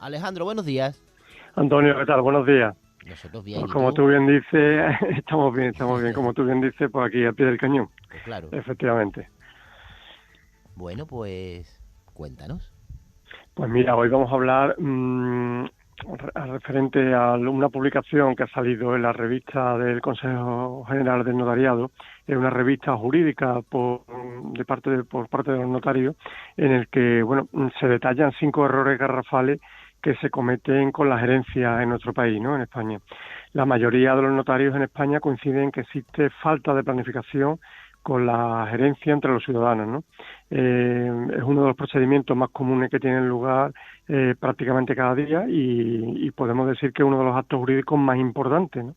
Alejandro, buenos días. Antonio, ¿qué tal? Buenos días. Nosotros bien, Pues ¿y como tú? tú bien dices, estamos bien, estamos bien. Como tú bien dices, pues aquí al pie del cañón, Pues claro. efectivamente. Bueno, pues cuéntanos. Pues mira, hoy vamos a hablar referente a una publicación que ha salido en la revista del Consejo General del Notariado, en una revista jurídica por parte de los notarios, en el que bueno se detallan 5 errores garrafales que se cometen con las gerencias en nuestro país, ¿no? En España. La mayoría de los notarios en España coinciden en que existe falta de planificación con la gerencia entre los ciudadanos, ¿no? Es uno de los procedimientos más comunes que tienen lugar prácticamente cada día y podemos decir que es uno de los actos jurídicos más importantes, ¿no?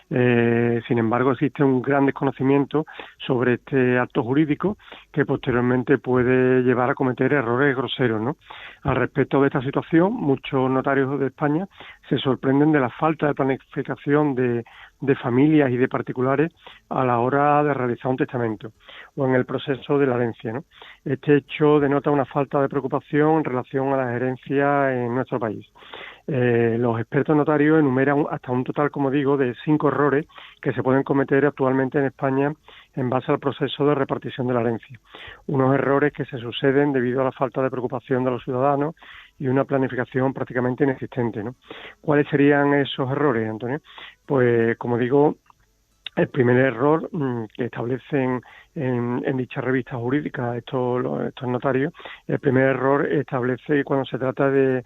Sin embargo, existe un gran desconocimiento sobre este acto jurídico que posteriormente puede llevar a cometer errores groseros, ¿no? Al respecto de esta situación, muchos notarios de España se sorprenden de la falta de planificación de familias y de particulares a la hora de realizar un testamento o en el proceso de la herencia, ¿no? Este hecho denota una falta de preocupación en relación a la herencia en nuestro país. Los expertos notarios enumeran hasta un total, como digo, de 5 errores que se pueden cometer actualmente en España en base al proceso de repartición de la herencia. Unos errores que se suceden debido a la falta de preocupación de los ciudadanos y una planificación prácticamente inexistente, ¿no? ¿Cuáles serían esos errores, Antonio? Pues, como digo, el primer error que establecen en dicha revista jurídica estos notarios, el primer error establece que cuando se trata de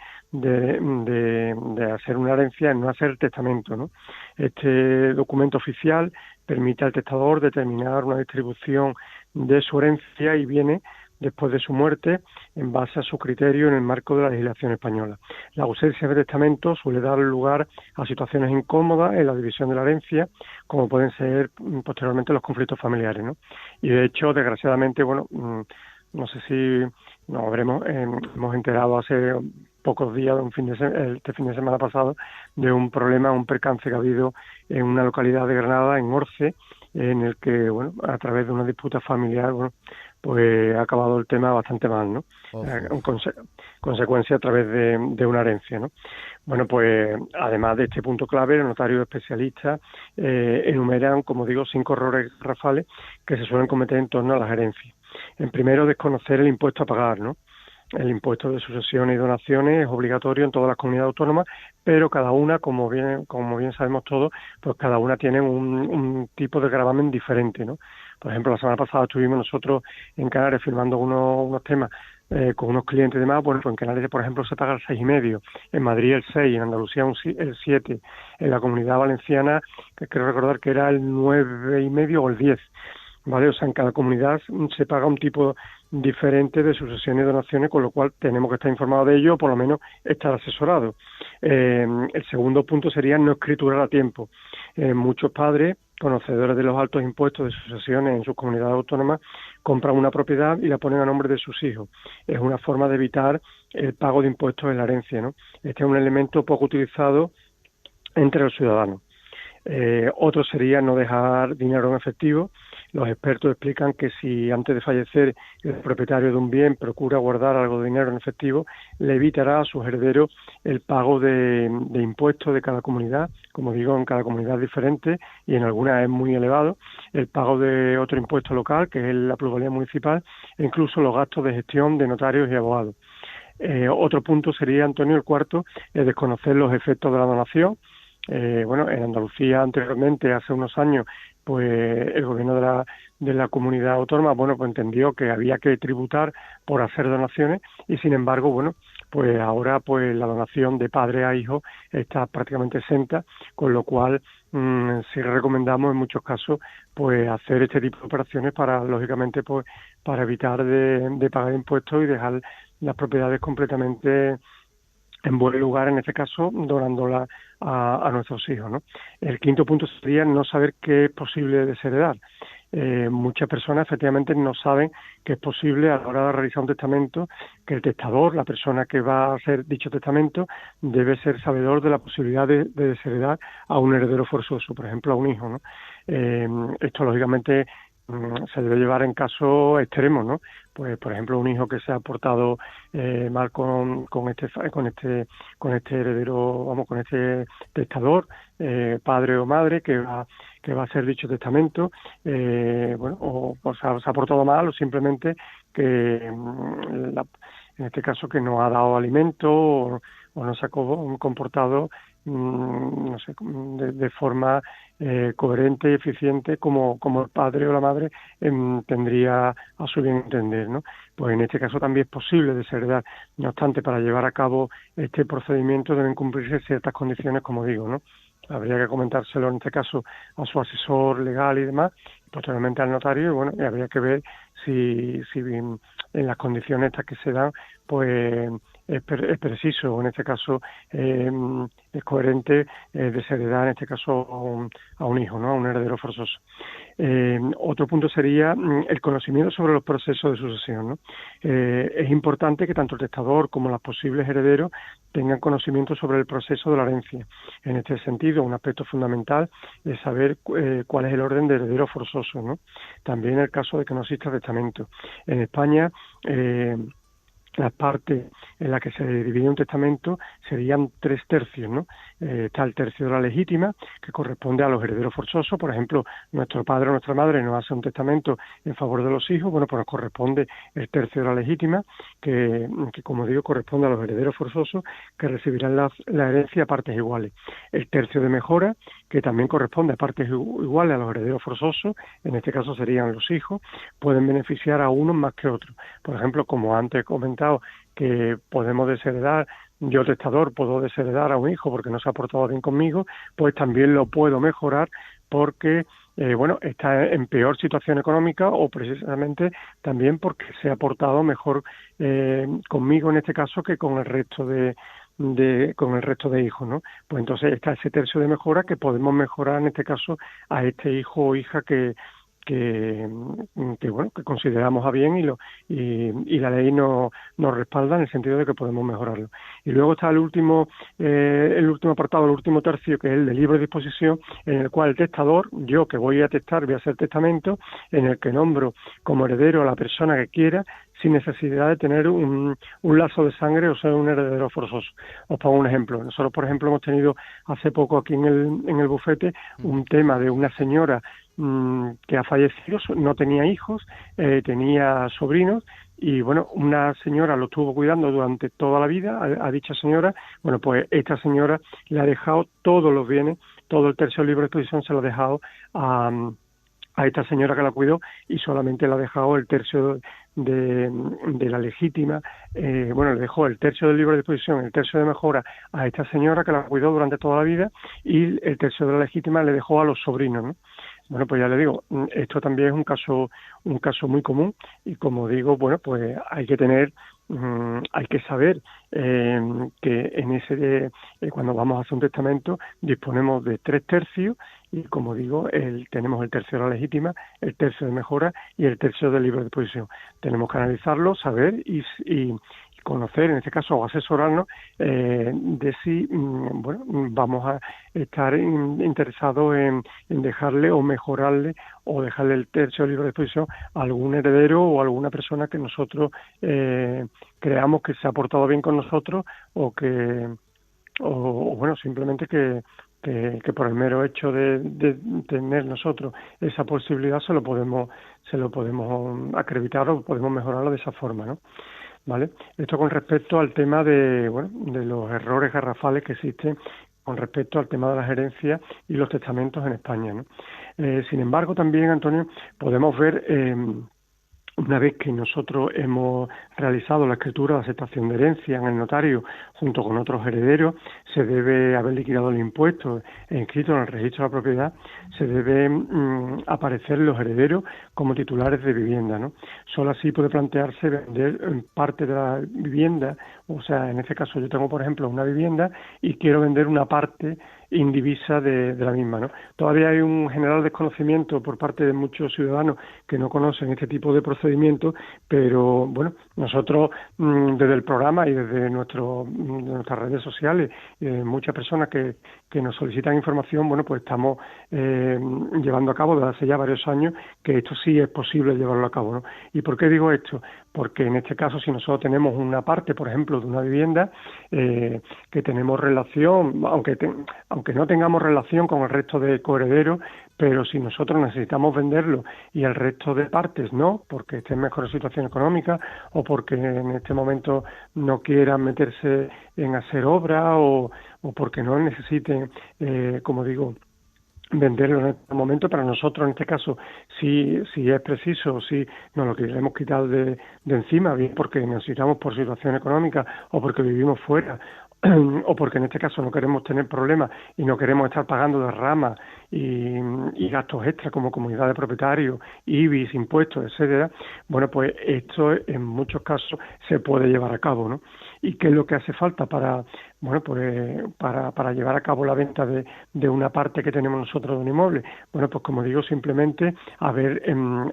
hacer una herencia, en no hacer testamento, ¿no? Este documento oficial permite al testador determinar una distribución de su herencia y bienes después de su muerte en base a su criterio en el marco de la legislación española. La ausencia de testamento suele dar lugar a situaciones incómodas en la división de la herencia, como pueden ser posteriormente los conflictos familiares, ¿no? Y de hecho, desgraciadamente, bueno, no sé si nos hemos enterado hace pocos días, este fin de semana pasado, de un problema, un percance que ha habido en una localidad de Granada, en Orce, en el que, bueno, a través de una disputa familiar, bueno, pues ha acabado el tema bastante mal, ¿no? Uf, En uf. consecuencia a través de una herencia, ¿no? Bueno, pues además de este punto clave, los notarios especialistas enumeran, como digo, 5 errores garrafales que se suelen cometer en torno a las herencias. En primero, desconocer el impuesto a pagar, ¿no? El impuesto de sucesiones y donaciones es obligatorio en todas las comunidades autónomas, pero cada una, como bien sabemos todos, pues cada una tiene un tipo de gravamen diferente, ¿no? Por ejemplo, la semana pasada estuvimos nosotros en Canarias firmando unos temas con unos clientes y demás. Bueno, pues en Canarias, por ejemplo, se paga el 6,5, en Madrid el 6, en Andalucía el 7, en la Comunidad Valenciana, que creo recordar que era el 9,5 o el 10. ¿Vale? O sea, en cada comunidad se paga un tipo diferente de sucesiones y donaciones, con lo cual tenemos que estar informados de ello o por lo menos estar asesorados. El segundo punto sería no escriturar a tiempo. Muchos padres, conocedores de los altos impuestos de sucesiones en sus comunidades autónomas, compran una propiedad y la ponen a nombre de sus hijos. Es una forma de evitar el pago de impuestos en la herencia, ¿no? Este es un elemento poco utilizado entre los ciudadanos. Otro sería no dejar dinero en efectivo. Los expertos explican que si antes de fallecer el propietario de un bien procura guardar algo de dinero en efectivo, le evitará a sus herederos el pago de impuestos de cada comunidad. Como digo, en cada comunidad es diferente y en algunas es muy elevado. El pago de otro impuesto local, que es la plusvalía municipal, e incluso los gastos de gestión de notarios y abogados. Otro punto sería, Antonio, el cuarto, es desconocer los efectos de la donación. Bueno, en Andalucía anteriormente, hace unos años, pues el gobierno de la comunidad autónoma, bueno, pues entendió que había que tributar por hacer donaciones y sin embargo, bueno, pues ahora pues la donación de padre a hijo está prácticamente exenta, con lo cual sí recomendamos en muchos casos pues hacer este tipo de operaciones para, lógicamente, pues para evitar de pagar impuestos y dejar las propiedades completamente en buen lugar, en este caso, donándola a nuestros hijos, ¿no? El quinto punto sería no saber qué es posible desheredar. Muchas personas efectivamente no saben que es posible a la hora de realizar un testamento que el testador, la persona que va a hacer dicho testamento, debe ser sabedor de la posibilidad de desheredar a un heredero forzoso, por ejemplo a un hijo, ¿no? Esto lógicamente se debe llevar en casos extremos, ¿no? Pues, por ejemplo, un hijo que se ha portado mal con este heredero, vamos, con este testador, padre o madre, que va a hacer dicho testamento, bueno, o se ha portado mal, o simplemente que en este caso que no ha dado alimento o no se ha comportado no sé, de forma coherente y eficiente como el padre o la madre tendría a su bien entender, ¿no? Pues en este caso también es posible desheredar. No obstante, para llevar a cabo este procedimiento deben cumplirse ciertas condiciones, como digo, ¿no? Habría que comentárselo en este caso a su asesor legal y demás, posteriormente al notario, y bueno, y habría que ver si en las condiciones estas que se dan, pues es preciso, o en este caso es coherente desheredar, en este caso, a un hijo, ¿no? A un heredero forzoso. Otro punto sería el conocimiento sobre los procesos de sucesión, ¿no? Es importante que tanto el testador como los posibles herederos tengan conocimiento sobre el proceso de la herencia. En este sentido, un aspecto fundamental es saber cuál es el orden de heredero forzoso, ¿no? También en el caso de que no exista testamento. En España, las partes en las que se divide un testamento serían 3/3, ¿no? Está el tercio de la legítima, que corresponde a los herederos forzosos. Por ejemplo, nuestro padre o nuestra madre nos hace un testamento en favor de los hijos, bueno, pues nos corresponde el tercio de la legítima, que como digo, corresponde a los herederos forzosos, que recibirán la herencia a partes iguales. El tercio de mejora, que también corresponde a partes iguales a los herederos forzosos, en este caso serían los hijos, pueden beneficiar a unos más que otros. Por ejemplo, como antes he comentado, que podemos desheredar, yo testador puedo desheredar a un hijo porque no se ha portado bien conmigo, pues también lo puedo mejorar porque bueno, está en peor situación económica, o precisamente también porque se ha portado mejor conmigo en este caso que con el resto con el resto de hijos, ¿no? Pues entonces está ese tercio de mejora que podemos mejorar en este caso a este hijo o hija que bueno, que consideramos a bien y la ley nos respalda en el sentido de que podemos mejorarlo. Y luego está el último apartado, el último tercio, que es el de libre disposición, en el cual el testador, yo que voy a testar, voy a hacer testamento, en el que nombro como heredero a la persona que quiera, sin necesidad de tener un lazo de sangre o ser un heredero forzoso. Os pongo un ejemplo. Nosotros, por ejemplo, hemos tenido hace poco aquí en el bufete un tema de una señora que ha fallecido, no tenía hijos, tenía sobrinos, y bueno, una señora lo estuvo cuidando durante toda la vida a dicha señora. Bueno, pues esta señora le ha dejado todos los bienes, todo el tercio de libre disposición se lo ha dejado a esta señora que la cuidó, y solamente le ha dejado el tercio de la legítima, bueno, le dejó el tercio de libre disposición, el tercio de mejora a esta señora que la cuidó durante toda la vida, y el tercio de la legítima le dejó a los sobrinos, ¿no? Bueno, pues ya le digo, esto también es un caso muy común, y como digo, bueno, pues hay que saber que cuando vamos a hacer un testamento disponemos de 3/3, y como digo, tenemos el tercio de la legítima, el tercio de mejora y el tercio de libre disposición. Tenemos que analizarlo, saber y conocer, en este caso, o asesorarnos de si bueno, vamos a estar interesados en dejarle o mejorarle o dejarle el tercio de libre disposición a algún heredero o a alguna persona que nosotros creamos que se ha portado bien con nosotros, o bueno, simplemente que por el mero hecho de tener nosotros esa posibilidad se lo podemos acreditar o podemos mejorarlo de esa forma, ¿no? ¿Vale? Esto con respecto al tema de los errores garrafales que existen con respecto al tema de las herencias y los testamentos en España, ¿no? Sin embargo, también, Antonio, podemos ver, una vez que nosotros hemos realizado la escritura de aceptación de herencia en el notario junto con otros herederos, se debe haber liquidado el impuesto e inscrito en el registro de la propiedad, se deben aparecer los herederos como titulares de vivienda, ¿no? Solo así puede plantearse vender parte de la vivienda. O sea, en este caso yo tengo, por ejemplo, una vivienda y quiero vender una parte indivisa de la misma, ¿no? Todavía hay un general desconocimiento por parte de muchos ciudadanos que no conocen este tipo de procedimientos, pero bueno, nosotros desde el programa y desde nuestras redes sociales, muchas personas que nos solicitan información, bueno, pues estamos llevando a cabo desde hace ya varios años que esto sí sí es posible llevarlo a cabo, ¿no? ¿Y por qué digo esto? Porque en este caso, si nosotros tenemos una parte, por ejemplo, de una vivienda que tenemos relación, aunque no tengamos relación con el resto de coherederos, pero si nosotros necesitamos venderlo y el resto de partes no, porque esté en mejor situación económica o porque en este momento no quieran meterse en hacer obra o porque no necesiten, como digo, venderlo en este momento, para nosotros en este caso si es preciso, si nos lo queremos quitar de encima, bien porque necesitamos por situación económica o porque vivimos fuera o porque en este caso no queremos tener problemas y no queremos estar pagando derramas y gastos extras como comunidad de propietarios, IBIs, impuestos, etcétera, bueno, pues esto en muchos casos se puede llevar a cabo, ¿no? ¿Y qué es lo que hace falta para, bueno, pues para llevar a cabo la venta de una parte que tenemos nosotros de un inmueble? Bueno, pues como digo, simplemente haber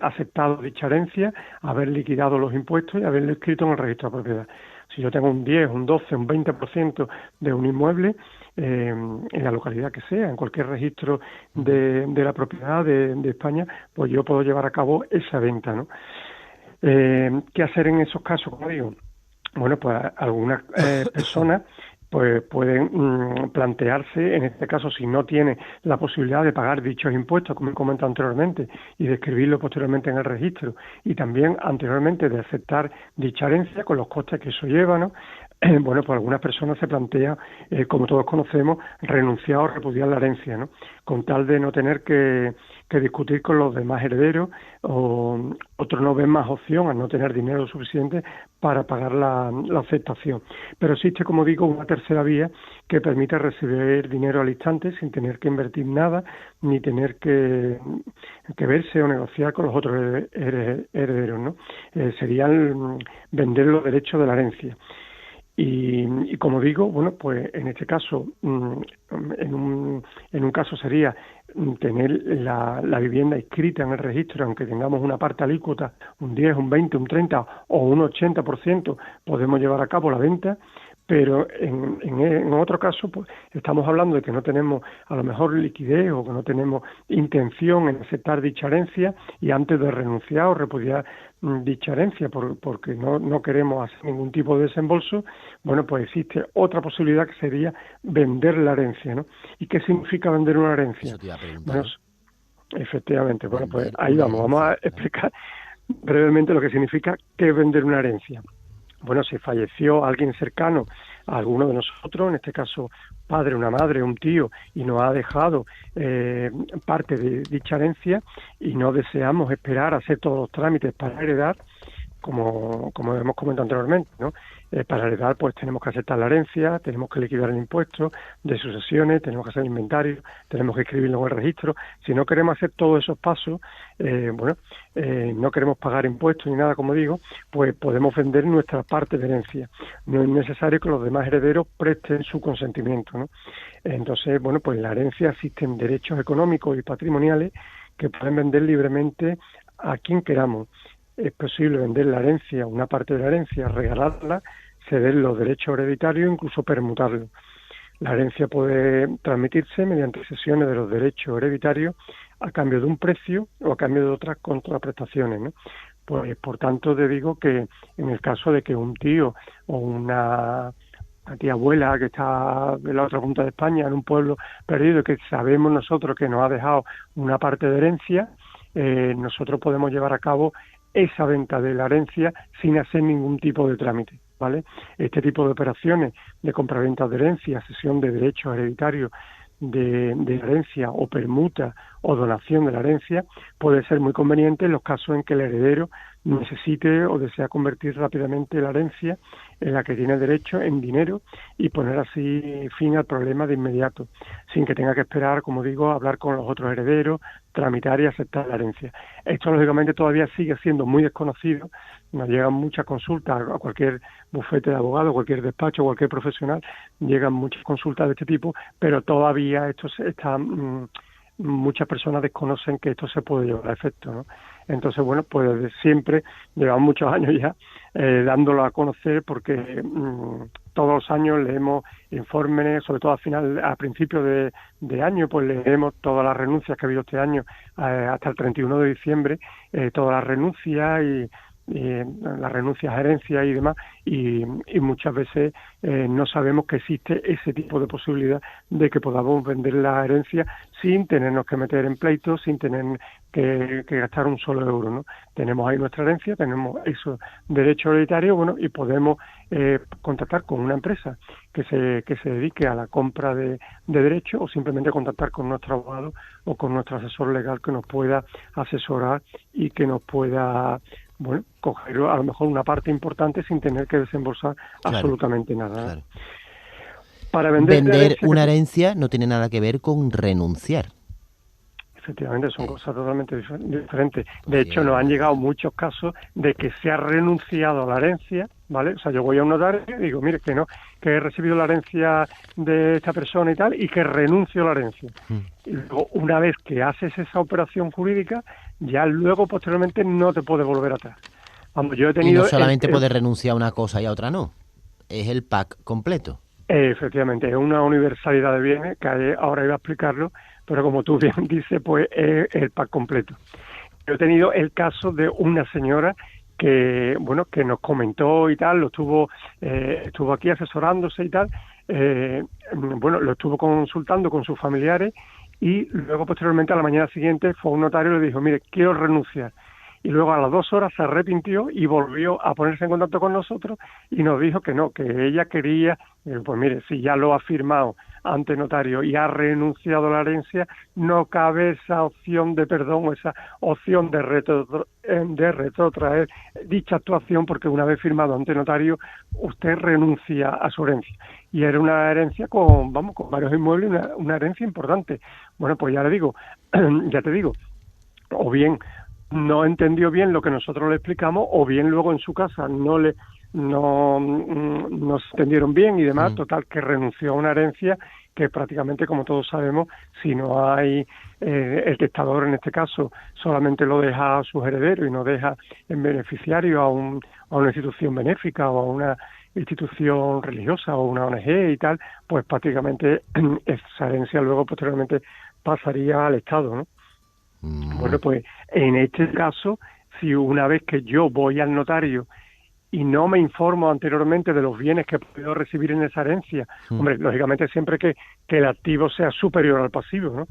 aceptado dicha herencia, haber liquidado los impuestos y haberlo escrito en el registro de propiedad. Si yo tengo un 10, un 12, un 20% de un inmueble, en la localidad que sea, en cualquier registro de la propiedad de España, pues yo puedo llevar a cabo esa venta, ¿no? ¿Qué hacer en esos casos, como digo? Bueno, pues algunas personas pues pueden plantearse, en este caso, si no tiene la posibilidad de pagar dichos impuestos, como he comentado anteriormente, y de escribirlo posteriormente en el registro, y también anteriormente de aceptar dicha herencia con los costes que eso lleva, ¿no? Bueno, pues algunas personas se plantean, como todos conocemos, renunciar o repudiar la herencia, ¿no? Con tal de no tener que discutir con los demás herederos, o otros no ven más opción al no tener dinero suficiente para pagar la aceptación. Pero existe, como digo, una tercera vía que permite recibir dinero al instante sin tener que invertir nada ni tener que verse o negociar con los otros herederos, ¿no? Serían vender los derechos de la herencia. Y como digo, bueno, pues en este caso, en un caso sería tener la vivienda inscrita en el registro, aunque tengamos una parte alícuota, un 10, un 20, un 30 o un 80%, podemos llevar a cabo la venta. Pero en otro caso, pues estamos hablando de que no tenemos a lo mejor liquidez o que no tenemos intención en aceptar dicha herencia y antes de renunciar o repudiar dicha herencia porque no queremos hacer ningún tipo de desembolso, bueno, pues existe otra posibilidad que sería vender la herencia, ¿no? ¿Y qué significa vender una herencia? Eso te iba a preguntar. Bueno, efectivamente, bueno, pues Vender ahí una vamos a herencia, explicar brevemente lo que significa qué es vender una herencia. Bueno, si falleció alguien cercano a alguno de nosotros, en este caso padre, una madre, un tío, y nos ha dejado parte de dicha herencia y no deseamos esperar a hacer todos los trámites para heredar, como hemos comentado anteriormente, ¿no? Para heredar, pues tenemos que aceptar la herencia, tenemos que liquidar el impuesto de sucesiones, tenemos que hacer el inventario, tenemos que escribirlo en el registro. Si no queremos hacer todos esos pasos, no queremos pagar impuestos ni nada, como digo, pues podemos vender nuestra parte de herencia. No es necesario que los demás herederos presten su consentimiento, ¿no? Entonces, bueno, pues en la herencia existen derechos económicos y patrimoniales que pueden vender libremente a quien queramos. Es posible vender la herencia, una parte de la herencia, regalarla, ceder los derechos hereditarios, incluso permutarlo. La herencia puede transmitirse mediante cesiones de los derechos hereditarios a cambio de un precio o a cambio de otras contraprestaciones, ¿no? Pues, por tanto, te digo que en el caso de que un tío o una tía abuela que está en la otra punta de España, en un pueblo perdido, que sabemos nosotros que nos ha dejado una parte de herencia, nosotros podemos llevar a cabo esa venta de la herencia sin hacer ningún tipo de trámite, ¿vale? Este tipo de operaciones de compraventa de herencia, cesión de derechos hereditarios de la herencia o permuta o donación de la herencia puede ser muy conveniente en los casos en que el heredero necesite o desea convertir rápidamente la herencia en la que tiene derecho en dinero y poner así fin al problema de inmediato, sin que tenga que esperar, como digo, hablar con los otros herederos, tramitar y aceptar la herencia. Esto, lógicamente, todavía sigue siendo muy desconocido. Nos llegan muchas consultas a cualquier bufete de abogado, cualquier despacho, cualquier profesional, llegan muchas consultas de este tipo, pero todavía muchas personas desconocen que esto se puede llevar a efecto, ¿no? Entonces, bueno, pues siempre llevamos muchos años ya dándolo a conocer porque todos los años leemos informes, sobre todo a principios de año, pues leemos todas las renuncias que ha habido este año hasta el 31 de diciembre, todas las renuncias y las renuncias a herencia y demás, y muchas veces no sabemos que existe ese tipo de posibilidad de que podamos vender la herencia sin tenernos que meter en pleitos, sin tener que gastar un solo euro, ¿no? Tenemos ahí nuestra herencia, tenemos eso, derecho hereditario, bueno, y podemos contactar con una empresa que se dedique a la compra de derechos, o simplemente contactar con nuestro abogado o con nuestro asesor legal que nos pueda asesorar y que nos pueda, bueno, coger a lo mejor una parte importante sin tener que desembolsar absolutamente nada. Claro. Para vender una herencia no tiene nada que ver con renunciar. Efectivamente, son cosas totalmente diferentes. De hecho, nos han llegado muchos casos de que se ha renunciado a la herencia, ¿vale? O sea, yo voy a un notario y digo, mire, que no, que he recibido la herencia de esta persona y tal, y que renuncio a la herencia. Y luego, una vez que haces esa operación jurídica, ya luego, posteriormente, no te puedes volver atrás. Vamos, yo he tenido... Y no solamente puedes renunciar a una cosa y a otra no. Es el pack completo. Efectivamente, es una universalidad de bienes, que ahora iba a explicarlo, pero como tú bien dices, pues es el pack completo. Yo he tenido el caso de una señora que, bueno, que nos comentó y tal, estuvo aquí asesorándose y tal, bueno, lo estuvo consultando con sus familiares y luego posteriormente a la mañana siguiente fue a un notario y le dijo, mire, quiero renunciar. Y luego a las 2 horas se arrepintió y volvió a ponerse en contacto con nosotros y nos dijo que no, que ella quería, pues mire, si ya lo ha firmado ante notario y ha renunciado a la herencia, no cabe esa opción de perdón o esa opción de retrotraer dicha actuación, porque una vez firmado ante notario, usted renuncia a su herencia. Y era una herencia con varios inmuebles, una herencia importante. Bueno, pues ya te digo, o bien no entendió bien lo que nosotros le explicamos, o bien luego en su casa no se entendieron bien y demás, total, que renunció a una herencia que prácticamente, como todos sabemos, si no hay el testador, en este caso, solamente lo deja a sus herederos y no deja en beneficiario a una institución benéfica o a una institución religiosa o una ONG y tal, pues prácticamente esa herencia luego posteriormente pasaría al Estado, ¿no? Bueno, pues en este caso, si una vez que yo voy al notario y no me informo anteriormente de los bienes que puedo recibir en esa herencia, hombre, lógicamente siempre que el activo sea superior al pasivo, ¿no?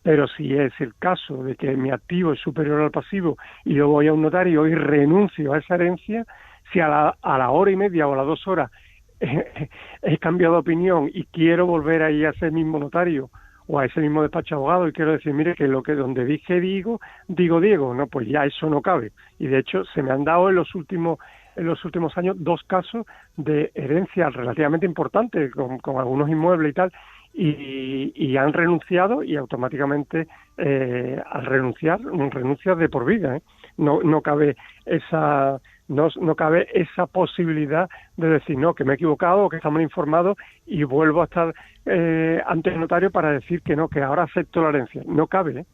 Pero si es el caso de que mi activo es superior al pasivo y yo voy a un notario y renuncio a esa herencia, si a la hora y media o a las 2 horas he cambiado de opinión y quiero volver ahí a ese mismo notario o a ese mismo despacho de abogado y quiero decir, mire, que donde dije digo Diego, no, pues ya eso no cabe. Y de hecho se me han dado en los últimos años 2 casos de herencia relativamente importantes con algunos inmuebles y tal, y han renunciado y automáticamente al renunciar, renuncias de por vida, ¿eh? No cabe esa... No cabe esa posibilidad de decir, no, que me he equivocado o que estamos informados y vuelvo a estar ante el notario para decir que no, que ahora acepto la herencia. No cabe, ¿eh?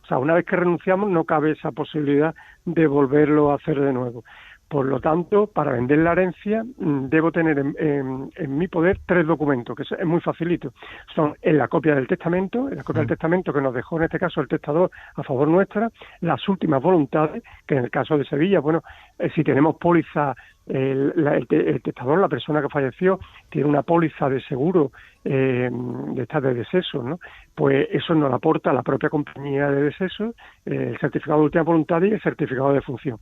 O sea, una vez que renunciamos no cabe esa posibilidad de volverlo a hacer de nuevo. Por lo tanto, para vender la herencia debo tener en mi poder 3 documentos, que es muy facilito. Son la copia del testamento, que nos dejó en este caso el testador a favor nuestra, las últimas voluntades, que en el caso de Sevilla, bueno, si tenemos póliza, el testador, la persona que falleció, tiene una póliza de seguro de deceso, ¿no? Pues eso nos lo aporta la propia compañía de deceso, el certificado de última voluntad y el certificado de defunción.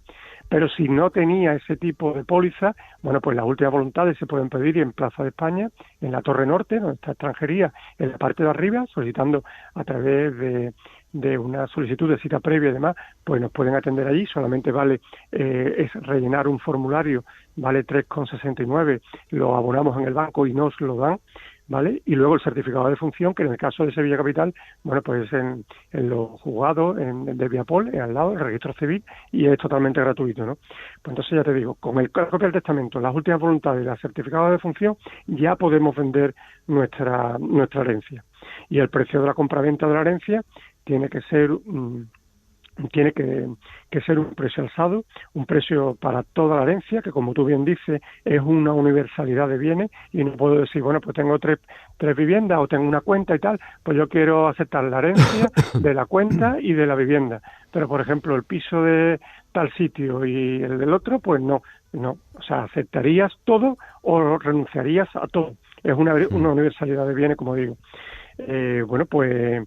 Pero si no tenía ese tipo de póliza, bueno, pues las últimas voluntades se pueden pedir en Plaza de España, en la Torre Norte, donde está extranjería, en la parte de arriba, solicitando a través de una solicitud de cita previa y demás, pues nos pueden atender allí. Solamente vale es rellenar un formulario, vale 3,69, lo abonamos en el banco y nos lo dan, ¿vale? Y luego el certificado de defunción, que en el caso de Sevilla Capital, bueno, pues en los juzgados de Viapol, al lado, el registro civil, y es totalmente gratuito, ¿no? Pues entonces ya te digo, con la copia del testamento, las últimas voluntades y el certificado de defunción, ya podemos vender nuestra herencia. Y el precio de la compraventa de la herencia tiene que ser tiene que ser un precio alzado, un precio para toda la herencia, que como tú bien dices, es una universalidad de bienes, y no puedo decir, bueno, pues tengo tres viviendas o tengo una cuenta y tal, pues yo quiero aceptar la herencia de la cuenta y de la vivienda. Pero, por ejemplo, el piso de tal sitio y el del otro, pues no. O sea, aceptarías todo o renunciarías a todo. Es una universalidad de bienes, como digo. Bueno, pues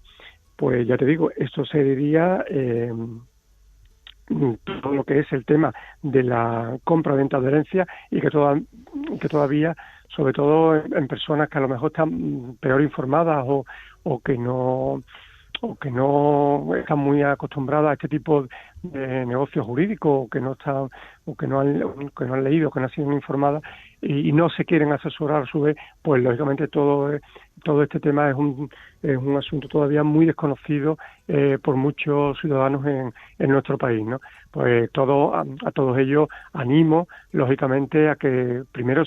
ya te digo, esto se diría todo lo que es el tema de la compra-venta de herencia, y que todavía, sobre todo en personas que a lo mejor están peor informadas o que no están muy acostumbradas a este tipo de negocios jurídicos, o que no han leído, que no han sido informadas y no se quieren asesorar a su vez, pues lógicamente todo este tema es un asunto todavía muy desconocido por muchos ciudadanos en nuestro país, ¿no? Pues a todos ellos animo lógicamente a que primero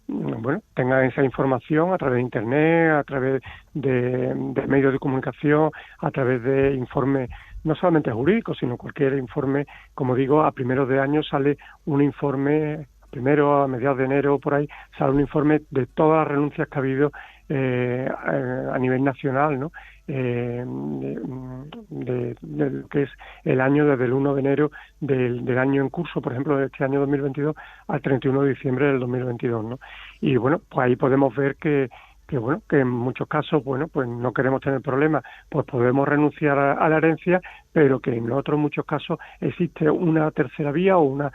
bueno, tengan esa información a través de internet, a través de medios de comunicación, a través de informes no solamente jurídicos, sino cualquier informe. Como digo, a primeros de año sale un informe, a mediados de enero, por ahí, sale un informe de todas las renuncias que ha habido a nivel nacional, ¿no? De lo que es el año, desde el 1 de enero del año en curso, por ejemplo, de este año 2022 al 31 de diciembre del 2022, ¿no? Y bueno, pues ahí podemos ver que en muchos casos, bueno, pues no queremos tener problemas, pues podemos renunciar a la herencia, pero que en otros muchos casos existe una tercera vía o una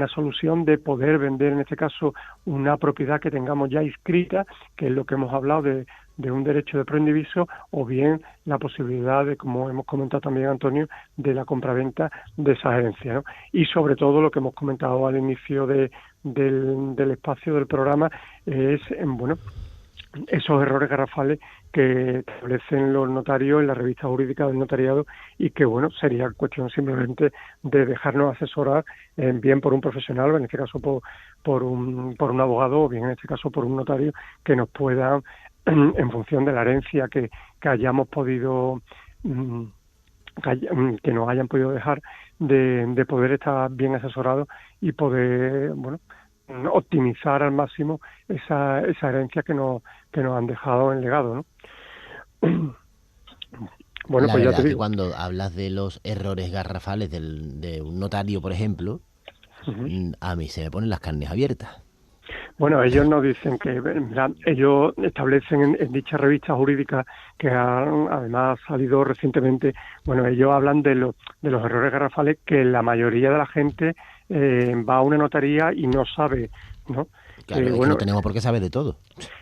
solución de poder vender, en este caso, una propiedad que tengamos ya inscrita, que es lo que hemos hablado de un derecho de proindiviso, o bien la posibilidad de, como hemos comentado también, Antonio, de la compraventa de esa herencia, ¿no? Y sobre todo lo que hemos comentado al inicio del espacio del programa es, bueno, esos errores garrafales que establecen los notarios en la revista jurídica del notariado, y que, bueno, sería cuestión simplemente de dejarnos asesorar bien por un profesional, en este caso por un abogado, o bien en este caso por un notario, que nos pueda, en función de la herencia que hayamos podido que nos hayan podido dejar, de poder estar bien asesorados y poder, bueno, optimizar al máximo esa herencia que nos han dejado en legado, ¿no? Bueno, La pues ya verdad te que digo. cuando hablas de los errores garrafales de un notario, por ejemplo, a mí se me ponen las carnes abiertas. Bueno, ellos nos dicen que, ¿verdad? Ellos establecen en dicha revista jurídica, que además ha salido recientemente, bueno, ellos hablan de los errores garrafales, que la mayoría de la gente va a una notaría y no sabe, ¿no? Claro, es que Bueno, no tenemos por qué saber de todo.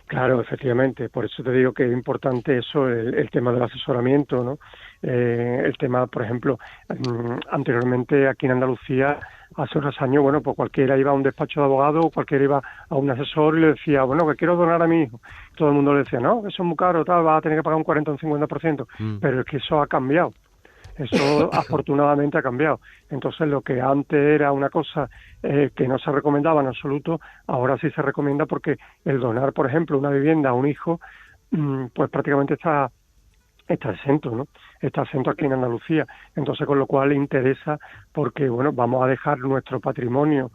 claro, efectivamente, por eso te digo que es importante eso, el tema del asesoramiento, ¿no? El tema, por ejemplo, anteriormente aquí en Andalucía, hace unos años, bueno, pues cualquiera iba a un despacho de abogado, o cualquiera iba a un asesor y le decía, bueno, que quiero donar a mi hijo. Todo el mundo le decía, no, eso es muy caro, tal, vas a tener que pagar un 40 o un 50%. Pero es que eso ha cambiado. Eso afortunadamente ha cambiado. Entonces, lo que antes era una cosa que no se recomendaba en absoluto, ahora sí se recomienda, porque el donar, por ejemplo, una vivienda a un hijo, pues prácticamente está exento, ¿no? Está exento aquí en Andalucía. Entonces, con lo cual interesa, porque, bueno, vamos a dejar nuestro patrimonio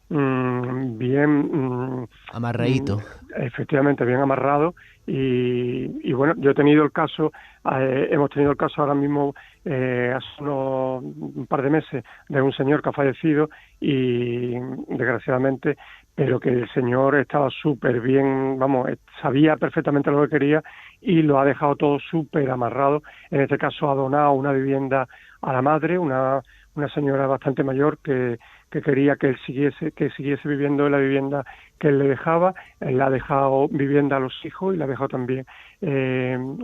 bien, Amarradito. efectivamente bien amarrado, y bueno, yo he tenido el caso, hemos tenido el caso ahora mismo, hace un par de meses, de un señor que ha fallecido, y desgraciadamente, pero que el señor estaba súper bien, vamos, sabía perfectamente lo que quería, y lo ha dejado todo súper amarrado. En este caso ha donado una vivienda a la madre, una señora bastante mayor que quería que él siguiese viviendo en la vivienda que él le dejaba. Él le ha dejado vivienda a los hijos, y le ha dejado también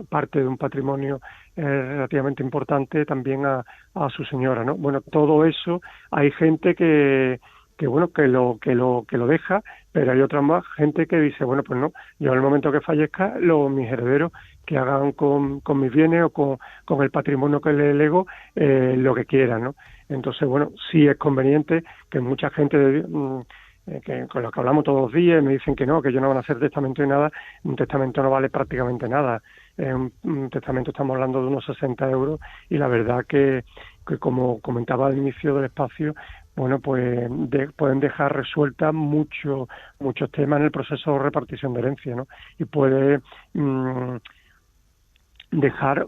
parte de un patrimonio relativamente importante también a su señora, ¿no? Bueno, todo eso, hay gente que lo deja, pero hay otra más gente que dice, bueno, pues no, yo en el momento que fallezca, mis herederos que hagan con mis bienes o con el patrimonio que le lego lo que quieran, ¿no? Entonces, bueno, sí es conveniente, que mucha gente que con los que hablamos todos los días me dicen que no, que ellos no van a hacer testamento y nada. Un testamento no vale prácticamente nada. en un testamento estamos hablando de unos 60 euros, y la verdad que como comentaba al inicio del espacio, bueno, pues pueden dejar resueltas muchos temas en el proceso de repartición de herencia, ¿no? Y puede dejar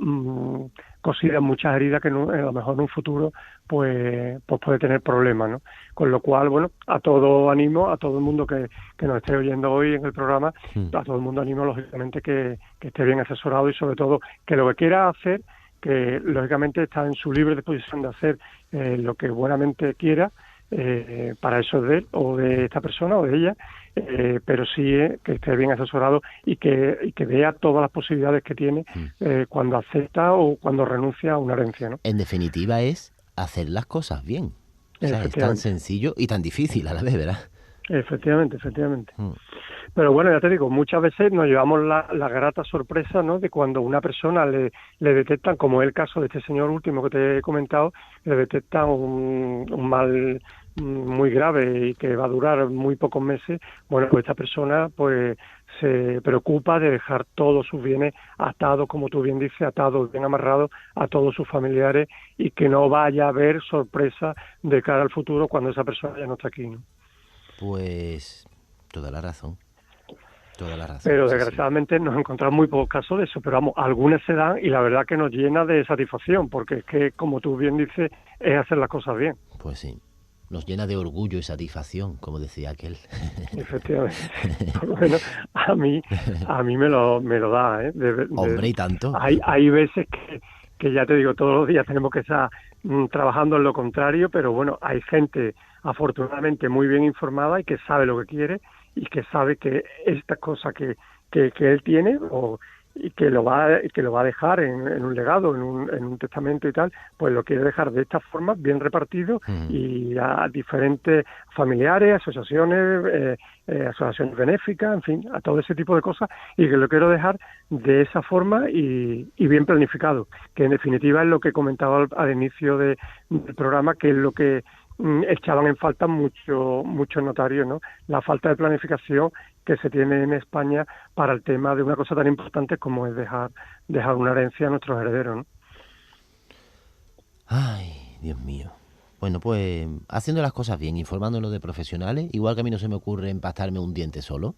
cosidas muchas heridas que a lo mejor en un futuro pues puede tener problemas, ¿no? Con lo cual, bueno, a todo animo, a todo el mundo que nos esté oyendo hoy en el programa, a todo el mundo animo, lógicamente, que esté bien asesorado, y sobre todo que lo que quiera hacer, que lógicamente está en su libre disposición de hacer lo que buenamente quiera, para eso es de él o de esta persona o de ella, pero sí que esté bien asesorado y que vea todas las posibilidades que tiene cuando acepta o cuando renuncia a una herencia, ¿no? En definitiva es hacer las cosas bien. O sea, es tan sencillo y tan difícil a la vez, ¿verdad? Efectivamente. Pero bueno, ya te digo, muchas veces nos llevamos la grata sorpresa, ¿no?, de cuando una persona le detectan, como es el caso de este señor último que te he comentado, le detectan un mal muy grave y que va a durar muy pocos meses. Bueno, pues esta persona pues se preocupa de dejar todos sus bienes atados, como tú bien dices, atados, bien amarrados a todos sus familiares, y que no vaya a haber sorpresa de cara al futuro cuando esa persona ya no está aquí, ¿no? Pues toda la razón. Pero desgraciadamente nos encontramos muy pocos casos de eso, pero vamos, algunas se dan, y la verdad que nos llena de satisfacción, porque es que, como tú bien dices, es hacer las cosas bien. Pues sí, nos llena de orgullo y satisfacción, como decía aquel. Efectivamente. Bueno, a mí me lo da, ¿eh? Hombre, y tanto. Hay veces que ya te digo, todos los días tenemos que estar trabajando en lo contrario, pero bueno, hay gente afortunadamente muy bien informada y que sabe lo que quiere, y que sabe que esta cosa que él tiene y que lo va a dejar en un legado, en un testamento y tal, pues lo quiere dejar de esta forma, bien repartido, y a diferentes familiares, asociaciones, asociaciones benéficas, en fin, a todo ese tipo de cosas, y que lo quiero dejar de esa forma y bien planificado, que en definitiva es lo que comentaba al inicio del programa, que es lo que echaban en falta muchos notarios, ¿no? La falta de planificación que se tiene en España para el tema de una cosa tan importante como es dejar una herencia a nuestros herederos, ¿no? Ay, Dios mío. Bueno, pues haciendo las cosas bien, informándonos de profesionales, igual que a mí no se me ocurre empastarme un diente solo,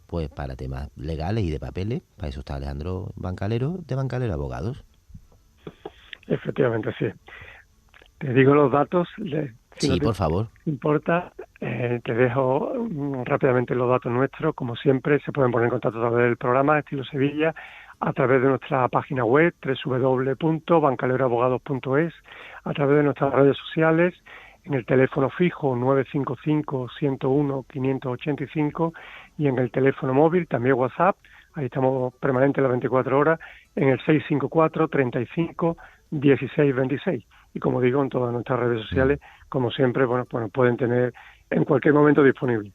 pues para temas legales y de papeles, para eso está Alejandro Bancalero, de Bancalero Abogados. Efectivamente, sí. Te digo los datos. Sí, no por favor. Importa, te dejo rápidamente los datos nuestros. Como siempre, se pueden poner en contacto a través del programa Estilo Sevilla, a través de nuestra página web www.bancaleroabogados.es, a través de nuestras redes sociales, en el teléfono fijo 955-101-585, y en el teléfono móvil, también WhatsApp, ahí estamos permanentes las 24 horas, en el 654-35-1626. Y como digo, en todas nuestras redes sociales, como siempre, bueno, pues pueden tener en cualquier momento disponible.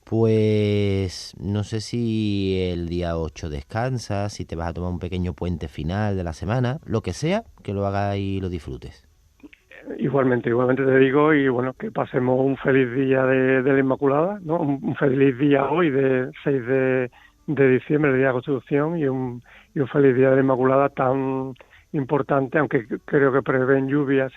Pues no sé si el día 8 descansas, si te vas a tomar un pequeño puente final de la semana, lo que sea, que lo hagas y lo disfrutes. Igualmente te digo, y bueno, que pasemos un feliz día de la Inmaculada, ¿no? Un feliz día hoy, de 6 de diciembre, el día de la Constitución, y un feliz día de la Inmaculada tan importante, aunque creo que se prevén lluvias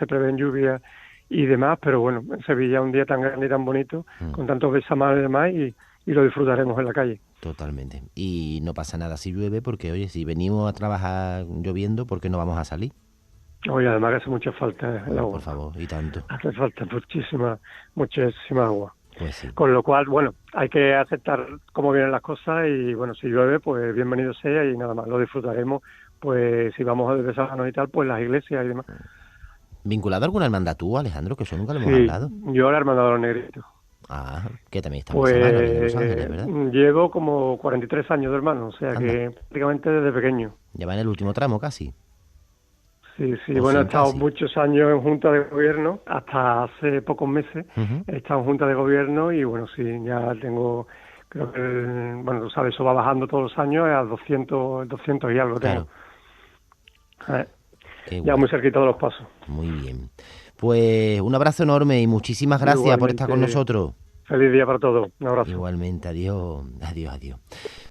y demás, pero bueno, en Sevilla un día tan grande y tan bonito, con tantos besamales y demás, y lo disfrutaremos en la calle. Totalmente. Y no pasa nada si llueve, porque oye, si venimos a trabajar lloviendo, ¿por qué no vamos a salir? Oye, además que hace mucha falta el agua. Por favor, y tanto. Hace falta muchísima agua. Pues sí. Con lo cual, bueno, hay que aceptar cómo vienen las cosas, y bueno, si llueve, pues bienvenido sea, y nada más, lo disfrutaremos. Pues si vamos a despedirnos y tal, pues las iglesias y demás. ¿Vinculado a alguna hermandad tú, Alejandro? Que eso nunca lo hemos hablado. Yo la Hermandad de los Negritos. Ah, que también está pues, en Los Ángeles, ¿verdad? Llevo como 43 años de hermano, o sea que prácticamente desde pequeño. Ya va en el último tramo casi. Sí, bueno, he estado muchos años en Junta de Gobierno, hasta hace pocos meses he estado en Junta de Gobierno, y bueno, sí, ya tengo, creo que, bueno, tú sabes, eso va bajando todos los años, a 200 y algo tengo. Claro. Ya muy cerquita de los pasos. Muy bien. Pues un abrazo enorme y muchísimas gracias por estar con nosotros. Feliz día para todos. Un abrazo. Igualmente, adiós.